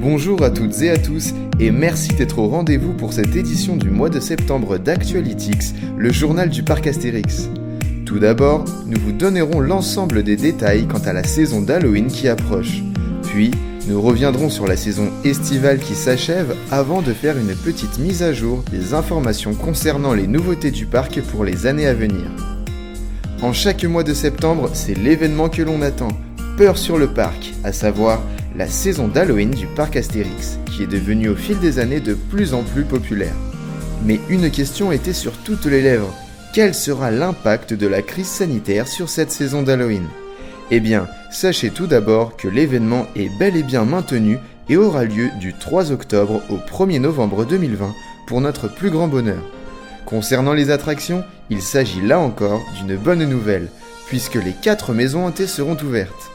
Bonjour à toutes et à tous et merci d'être au rendez-vous pour cette édition du mois de septembre d'Actualitix, le journal du parc Astérix. Tout d'abord, nous vous donnerons l'ensemble des détails quant à la saison d'Halloween qui approche. Puis, nous reviendrons sur la saison estivale qui s'achève avant de faire une petite mise à jour des informations concernant les nouveautés du parc pour les années à venir. En chaque mois de septembre, c'est l'événement que l'on attend, Peur sur le parc, à savoir la saison d'Halloween du parc Astérix, qui est devenue au fil des années de plus en plus populaire. Mais une question était sur toutes les lèvres, quel sera l'impact de la crise sanitaire sur cette saison d'Halloween ? Eh bien, sachez tout d'abord que l'événement est bel et bien maintenu et aura lieu du 3 octobre au 1er novembre 2020 pour notre plus grand bonheur. Concernant les attractions, il s'agit là encore d'une bonne nouvelle, puisque les 4 maisons hantées seront ouvertes.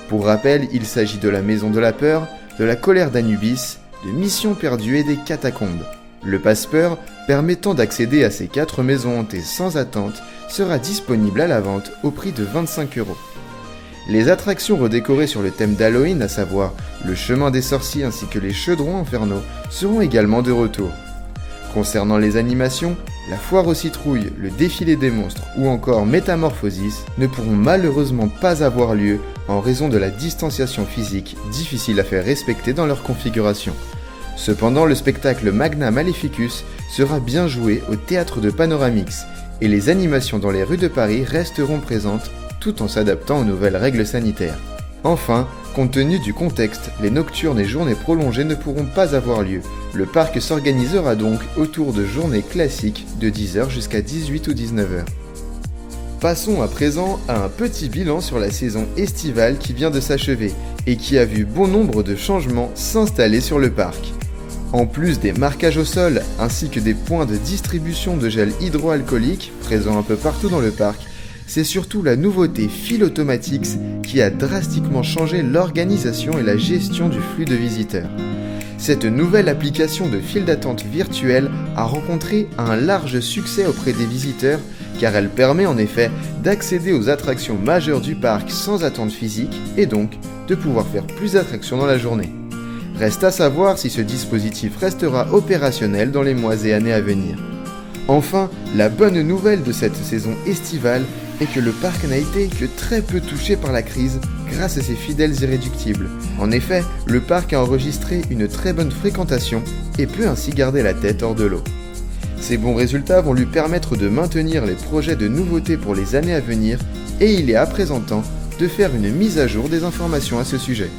Pour rappel, il s'agit de la Maison de la Peur, de la Colère d'Anubis, de Mission Perdue et des Catacombes. Le Passe-Peur, permettant d'accéder à ces 4 maisons hantées sans attente, sera disponible à la vente au prix de 25 €. Les attractions redécorées sur le thème d'Halloween, à savoir le Chemin des Sorciers ainsi que les Chaudrons Infernaux, seront également de retour. Concernant les animations, la Foire aux Citrouilles, le Défilé des Monstres ou encore Métamorphosis ne pourront malheureusement pas avoir lieu en raison de la distanciation physique difficile à faire respecter dans leur configuration. Cependant, le spectacle Magna Maleficus sera bien joué au théâtre de Panoramix et les animations dans les rues de Paris resteront présentes tout en s'adaptant aux nouvelles règles sanitaires. Enfin, compte tenu du contexte, les nocturnes et journées prolongées ne pourront pas avoir lieu. Le parc s'organisera donc autour de journées classiques de 10h jusqu'à 18 ou 19h. Passons à présent à un petit bilan sur la saison estivale qui vient de s'achever et qui a vu bon nombre de changements s'installer sur le parc. En plus des marquages au sol ainsi que des points de distribution de gel hydroalcoolique présents un peu partout dans le parc, c'est surtout la nouveauté Philotomatix qui a drastiquement changé l'organisation et la gestion du flux de visiteurs. Cette nouvelle application de file d'attente virtuelle a rencontré un large succès auprès des visiteurs car elle permet en effet d'accéder aux attractions majeures du parc sans attente physique et donc de pouvoir faire plus d'attractions dans la journée. Reste à savoir si ce dispositif restera opérationnel dans les mois et années à venir. Enfin, la bonne nouvelle de cette saison estivale est que le parc n'a été que très peu touché par la crise grâce à ses fidèles irréductibles. En effet, le parc a enregistré une très bonne fréquentation et peut ainsi garder la tête hors de l'eau. Ces bons résultats vont lui permettre de maintenir les projets de nouveautés pour les années à venir et il est à présent temps de faire une mise à jour des informations à ce sujet.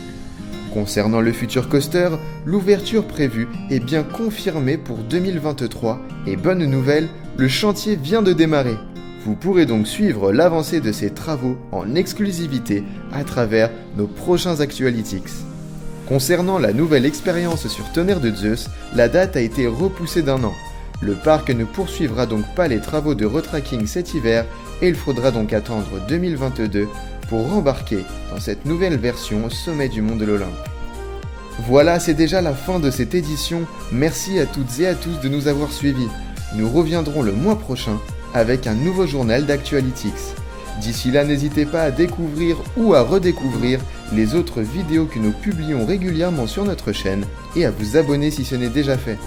Concernant le Future Coaster, l'ouverture prévue est bien confirmée pour 2023 et bonne nouvelle, le chantier vient de démarrer. Vous pourrez donc suivre l'avancée de ces travaux en exclusivité à travers nos prochains Actualitix. Concernant la nouvelle expérience sur Tonnerre de Zeus, la date a été repoussée d'1 an. Le parc ne poursuivra donc pas les travaux de retracking cet hiver et il faudra donc attendre 2022 pour rembarquer dans cette nouvelle version au sommet du mont de l'Olympe. Voilà, c'est déjà la fin de cette édition. Merci à toutes et à tous de nous avoir suivis. Nous reviendrons le mois prochain avec un nouveau journal d'Actualitix. D'ici là, n'hésitez pas à découvrir ou à redécouvrir les autres vidéos que nous publions régulièrement sur notre chaîne et à vous abonner si ce n'est déjà fait.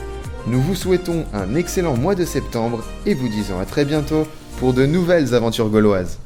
Nous vous souhaitons un excellent mois de septembre et vous disons à très bientôt pour de nouvelles aventures gauloises.